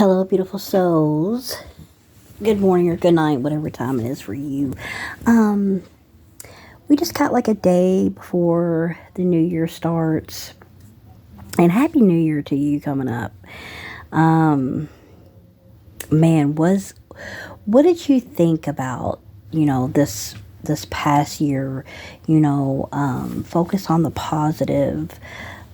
Hello, beautiful souls. Good morning or good night, whatever time it is for you. Um, we just got like a day before the new year starts, and happy New Year to you coming up. Um, man, what did you think about this past year? Focus on the positive.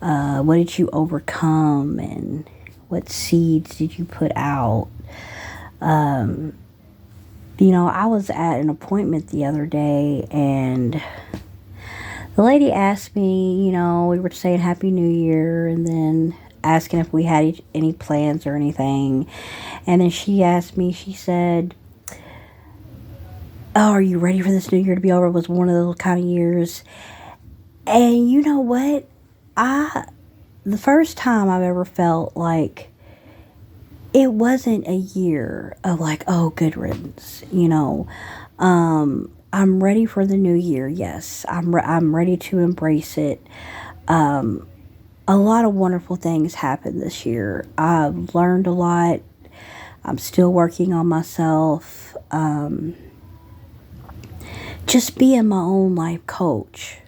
What did you overcome, and what seeds did you put out? I was at an appointment the other day, and the lady asked me, we were saying Happy New Year, and then asking if we had any plans or anything. And then she asked me, she said, "Oh, are you ready for this new year to be over?" It was one of those kind of years. And you know what? The first time I've ever felt like it wasn't a year of like, oh, good riddance, I'm ready for the new year. Yes, I'm ready to embrace it. A lot of wonderful things happened this year. I've learned a lot. I'm still working on myself. Just being my own life coach,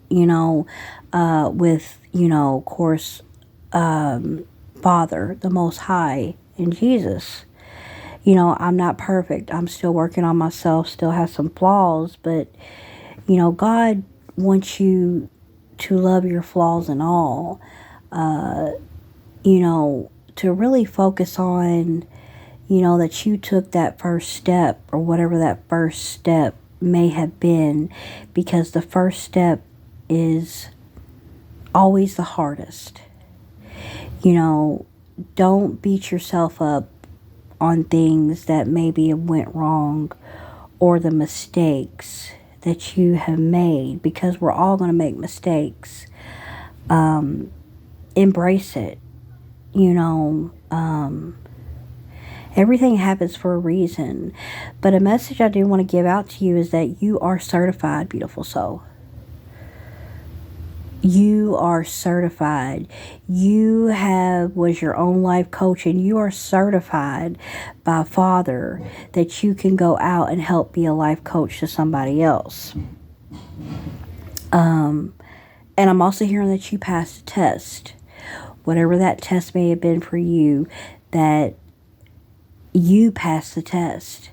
with, of course, Father, the Most High, and Jesus. I'm not perfect. I'm still working on myself, still have some flaws, but, God wants you to love your flaws and all, to really focus on, that you took that first step or whatever that first step may have been, because the first step is always the hardest. Don't beat yourself up on things that maybe went wrong or the mistakes that you have made, because we're all going to make mistakes. Embrace it. Everything happens for a reason. But a message I do want to give out to you is that you are certified, beautiful soul. You are certified. You was your own life coach, and you are certified by Father that you can go out and help be a life coach to somebody else. And I'm also hearing that you passed a test. Whatever that test may have been for you, that you passed the test.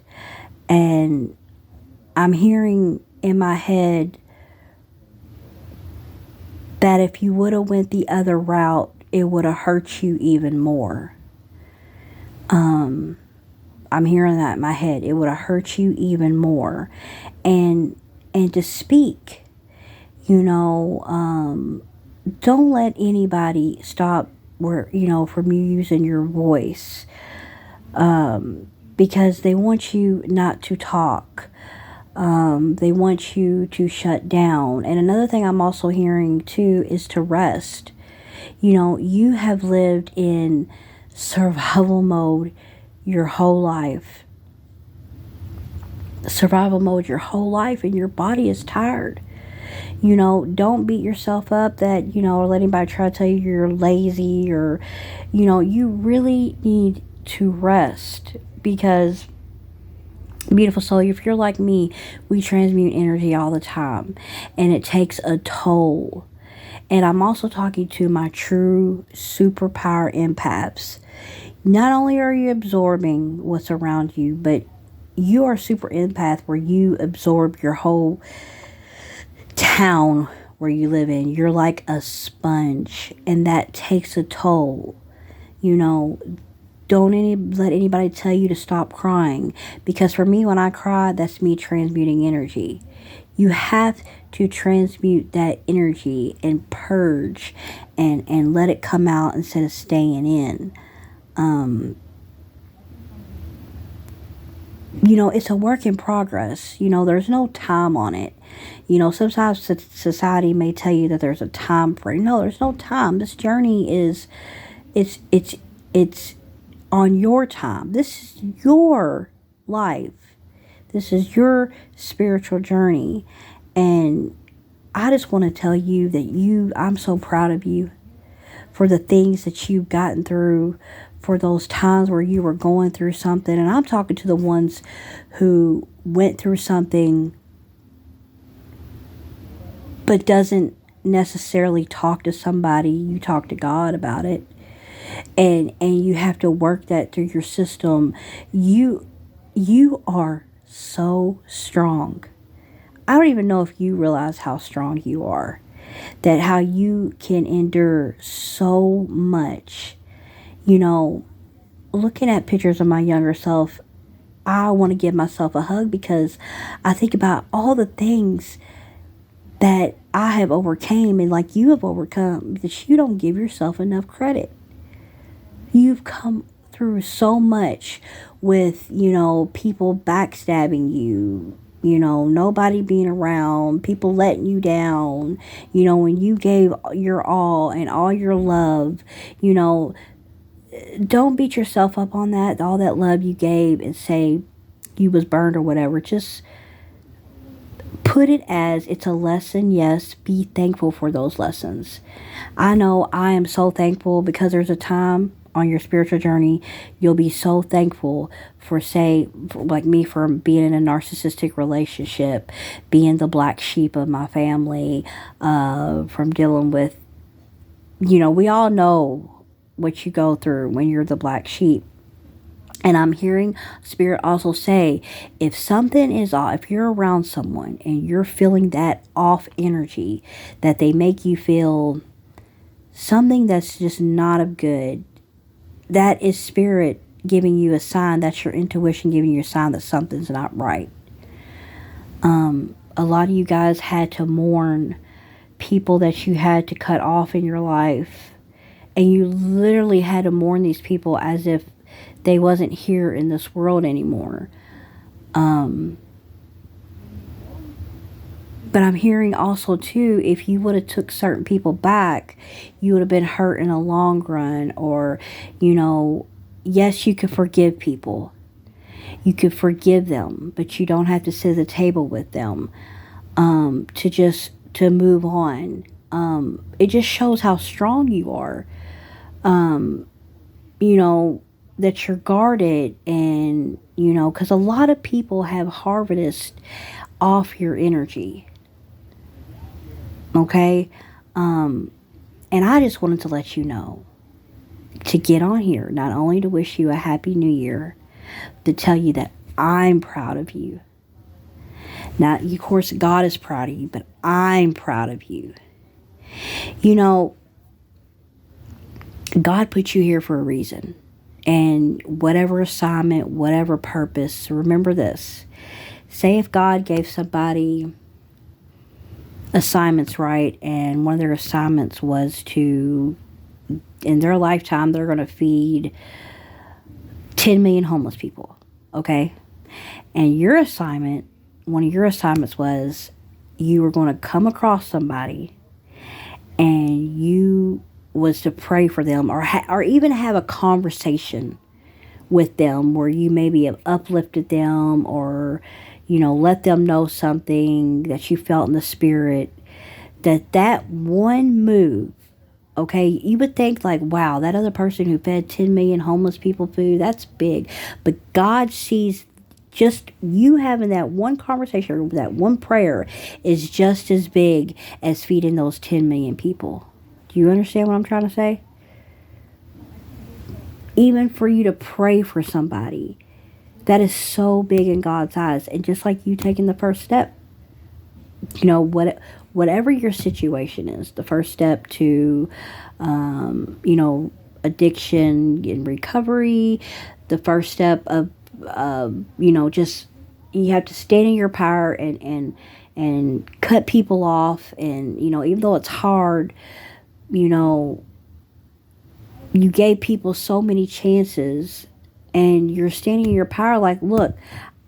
And I'm hearing in my head that if you would have went the other route, it would have hurt you even more. I'm hearing that in my head. It would have hurt you even more. And to speak, don't let anybody stop from you using your voice. Because they want you not to talk. They want you to shut down. And another thing I'm also hearing too is to rest. You have lived in survival mode your whole life. Survival mode your whole life, and your body is tired. Don't beat yourself up that, or let anybody try to tell you you're lazy, or, you really need to rest, because beautiful soul, if you're like me, we transmute energy all the time, and it takes a toll. And I'm also talking to my true superpower empaths. Not only are you absorbing what's around you, but you are super empath, where you absorb your whole town where you live in. You're like a sponge, and that takes a toll. Don't let anybody tell you to stop crying, because for me, when I cry, that's me transmuting energy. You have to transmute that energy and purge and let it come out instead of staying in. It's a work in progress. There's no time on it. Sometimes society may tell you that there's a time frame. No, there's no time. This journey it's on your time. This is your life. This is your spiritual journey. And I just want to tell you that I'm so proud of you for the things that you've gotten through, for those times where you were going through something. And I'm talking to the ones who went through something but doesn't necessarily talk to somebody. You talk to God about it. And you have to work that through your system. You are so strong. I don't even know if you realize how strong you are. That how you can endure so much. You know, looking at pictures of my younger self, I want to give myself a hug because I think about all the things that I have overcame and like you have overcome, that you don't give yourself enough credit. You've come through so much with, people backstabbing you, nobody being around, people letting you down, when you gave your all and all your love, don't beat yourself up on that, all that love you gave and say you was burned or whatever. Just put it as it's a lesson. Yes, be thankful for those lessons. I know I am so thankful because there's a time on your spiritual journey you'll be so thankful for, say, like me, for being in a narcissistic relationship, being the black sheep of my family, from dealing with, we all know what you go through when you're the black sheep. And I'm hearing Spirit also say, if something is off, if you're around someone and you're feeling that off energy, that they make you feel something that's just not of good, that is Spirit giving you a sign. That's your intuition giving you a sign that something's not right. A lot of you guys had to mourn people that you had to cut off in your life. And you literally had to mourn these people as if they wasn't here in this world anymore. But I'm hearing also too, if you would have took certain people back, you would have been hurt in the long run. Or, yes, you could forgive people. You could forgive them, but you don't have to sit at the table with them, to move on. It just shows how strong you are. That you're guarded, and, because a lot of people have harvested off your energy. Okay? And I just wanted to let you know, to get on here, not only to wish you a happy new year, to tell you that I'm proud of you. Now, of course, God is proud of you, but I'm proud of you. God put you here for a reason. And whatever assignment, whatever purpose, remember this. Say if God gave somebody assignments, right? And one of their assignments was to, in their lifetime, they're going to feed 10 million homeless people. Okay? And your assignment, one of your assignments was you were going to come across somebody and you was to pray for them, or even have a conversation with them where you maybe have uplifted them, or let them know something that you felt in the spirit. That one move, okay, you would think like, wow, that other person who fed 10 million homeless people food, that's big. But God sees just you having that one conversation, that one prayer, is just as big as feeding those 10 million people. Do you understand what I'm trying to say? Even for you to pray for somebody, that is so big in God's eyes. And just like you taking the first step, whatever your situation is, the first step to, addiction and recovery, the first step of, just, you have to stand in your power and cut people off. And, even though it's hard, you gave people so many chances, and you're standing in your power like, look,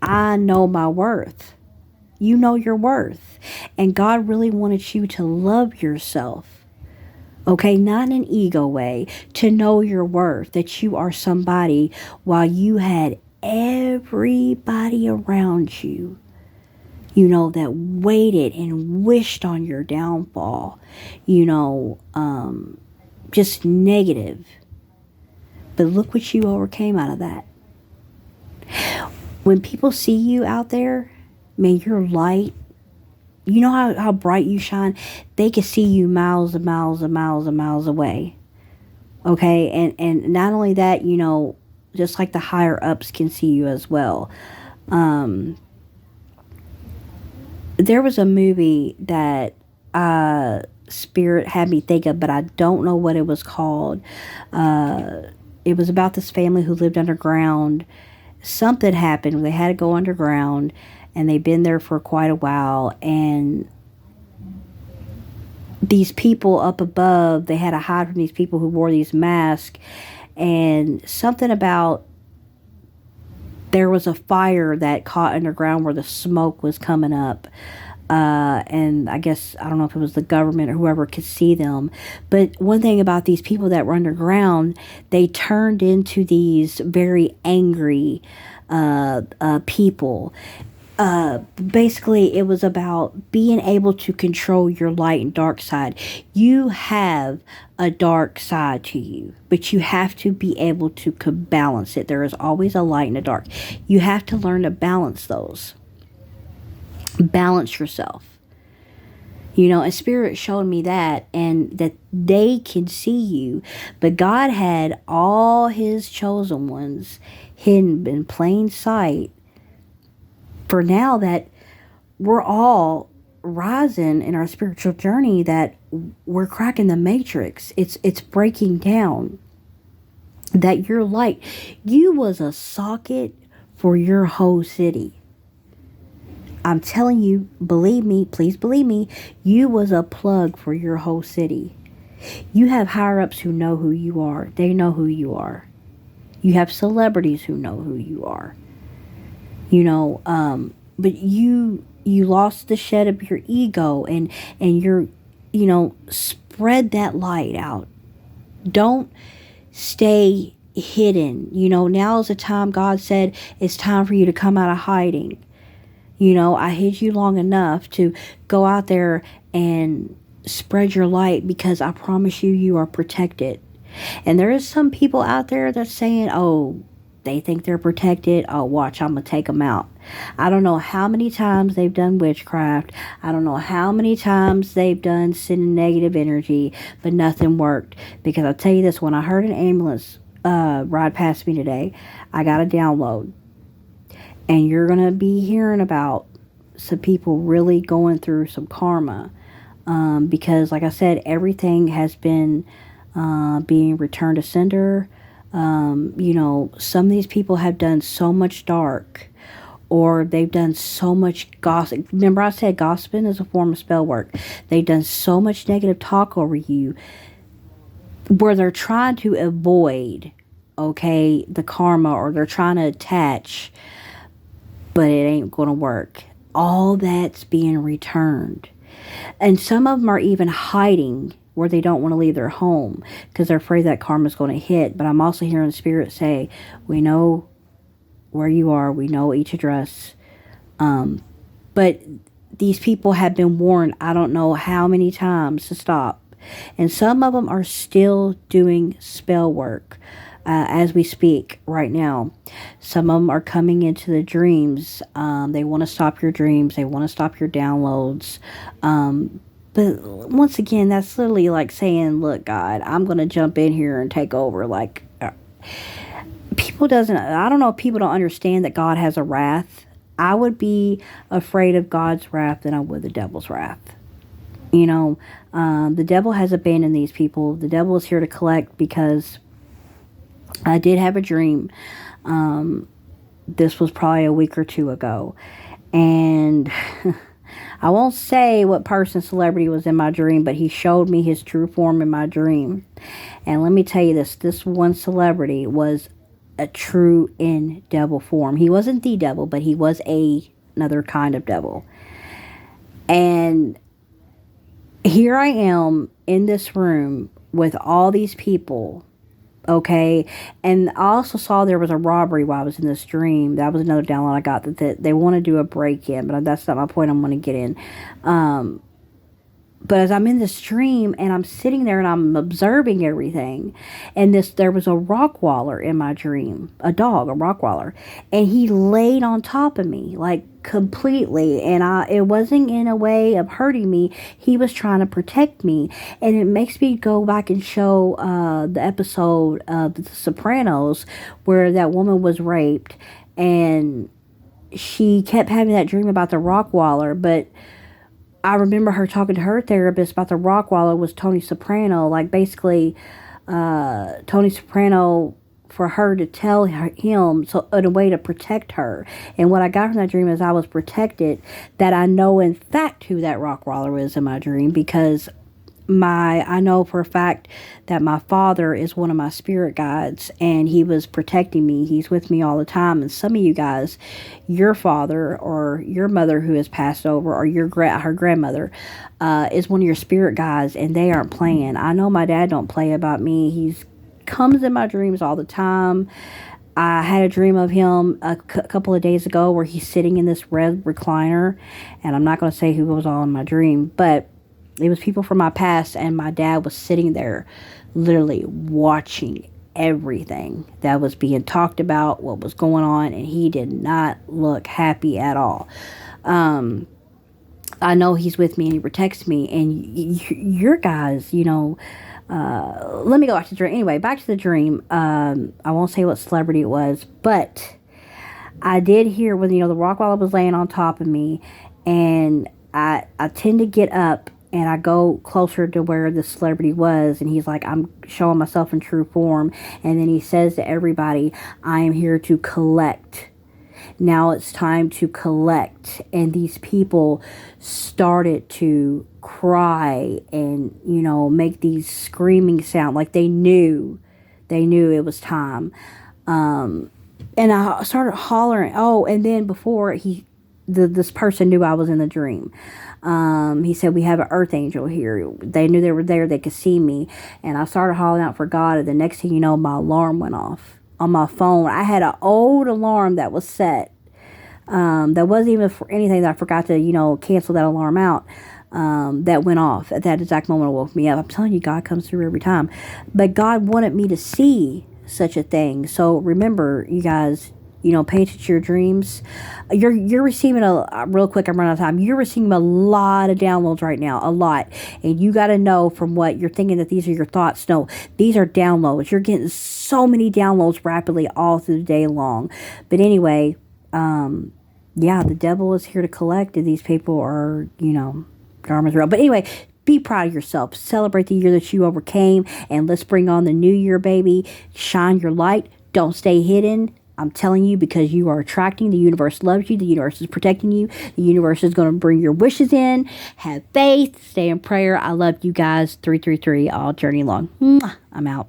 I know my worth. You know your worth. And God really wanted you to love yourself. Okay, not in an ego way, to know your worth, that you are somebody, while you had everybody around you, that waited and wished on your downfall, just negative. But look what you overcame out of that. When people see you out there, man, your light, you know how bright you shine? They can see you miles and miles and miles and miles away. Okay? And not only that, just like the higher ups can see you as well. There was a movie that Spirit had me think of, but I don't know what it was called. It was about this family who lived underground. Something happened. They had to go underground, and they'd been there for quite a while. And these people up above, they had to hide from these people who wore these masks. And something about there was a fire that caught underground where the smoke was coming up. And I guess, I don't know if it was the government or whoever could see them. But one thing about these people that were underground, they turned into these very angry people. Basically, it was about being able to control your light and dark side. You have a dark side to you, but you have to be able to balance it. There is always a light and a dark. You have to learn to balance those. Balance yourself. And Spirit showed me that, and that they can see you, but God had all his chosen ones hidden in plain sight. For now that we're all rising in our spiritual journey, that we're cracking the matrix. It's breaking down. That your light, you was a socket for your whole city. I'm telling you, believe me, please believe me, you was a plug for your whole city. You have higher ups who know who you are. They know who you are. You have celebrities who know who you are. But you lost the shed of your ego, and you're, spread that light out. Don't stay hidden. Now is the time God said it's time for you to come out of hiding. I hid you long enough to go out there and spread your light, because I promise you, you are protected. And there is some people out there that's saying, oh, they think they're protected. Oh, watch, I'm going to take them out. I don't know how many times they've done witchcraft. I don't know how many times they've done sending negative energy, but nothing worked. Because I'll tell you this, when I heard an ambulance ride past me today, I got a download. And you're going to be hearing about some people really going through some karma. Because, like I said, everything has been being returned to sender. Some of these people have done so much dark, or they've done so much gossip. Remember I said gossiping is a form of spell work. They've done so much negative talk over you, where they're trying to avoid, the karma, or they're trying to attach, but it ain't going to work. All that's being returned. And some of them are even hiding where they don't want to leave their home because they're afraid that karma's going to hit. But I'm also hearing Spirit say, we know where you are. We know each address. But these people have been warned, I don't know how many times, to stop. And some of them are still doing spell work as we speak right now. Some of them are coming into the dreams. They want to stop your dreams. They want to stop your downloads. But once again, that's literally like saying, look, God, I'm going to jump in here and take over. I don't know if people don't understand that God has a wrath. I would be afraid of God's wrath than I would the devil's wrath. The devil has abandoned these people. The devil is here to collect, because I did have a dream. This was probably a week or two ago. And I won't say what person, celebrity was in my dream, but he showed me his true form in my dream. And let me tell you this one celebrity was a true in devil form. He wasn't the devil, but he was another kind of devil. And here I am in this room with all these people, okay? And I also saw there was a robbery while I was in this dream. That was another download I got, that they want to do a break-in, but that's not my point I'm going to get in. But as I'm in this dream and I'm sitting there and I'm observing everything, and there was a rockwaller in my dream, a dog, a rockwaller, and he laid on top of me like completely, and it wasn't in a way of hurting me. He was trying to protect me, and it makes me go back and show the episode of The Sopranos where that woman was raped, and she kept having that dream about the rockwaller, but I remember her talking to her therapist about the rockwaller was Tony Soprano. Like, basically, Tony Soprano, for her to tell him, so in a way to protect her. And what I got from that dream is I was protected, that I know in fact who that rockwaller was in my dream, because I know for a fact that my father is one of my spirit guides, and he was protecting me. He's with me all the time. And some of you guys, your father or your mother who has passed over, or her grandmother, is one of your spirit guides, and they aren't playing. I know my dad don't play about me. He comes in my dreams all the time. I had a dream of him a couple of days ago where he's sitting in this red recliner, and I'm not going to say who was all in my dream, but it was people from my past, and my dad was sitting there literally watching everything that was being talked about, what was going on, and he did not look happy at all. I know he's with me and he protects me, and your guys, let me go back to the dream. Anyway, back to the dream. I won't say what celebrity it was, but I did hear when, the rockwaller was laying on top of me, and I tend to get up and I go closer to where the celebrity was, and he's like, I'm showing myself in true form. And then he says to everybody, I am here to collect. Now it's time to collect. And these people started to cry and, make these screaming sound, like they knew it was time. And I started hollering. Oh, and then before this person knew I was in the dream. He said, we have an earth angel here. They knew they were there. They could see me. And I started hollering out for God. And the next thing you know, my alarm went off on my phone. I had an old alarm that was set. That wasn't even for anything, that I forgot to, cancel that alarm out. That went off at that exact moment. It woke me up. I'm telling you, God comes through every time. But God wanted me to see such a thing. So remember, you guys, pay attention to your dreams. You're receiving real quick, I'm running out of time. You're receiving a lot of downloads right now, a lot. And you got to know, from what you're thinking that these are your thoughts. No, these are downloads. You're getting so many downloads rapidly all through the day long. But anyway, the devil is here to collect, and these people are, karma's real. But anyway, be proud of yourself. Celebrate the year that you overcame, and let's bring on the new year, baby. Shine your light. Don't stay hidden. I'm telling you, because you are attracting. The universe loves you. The universe is protecting you. The universe is going to bring your wishes in. Have faith. Stay in prayer. I love you guys. 333 all journey long. I'm out.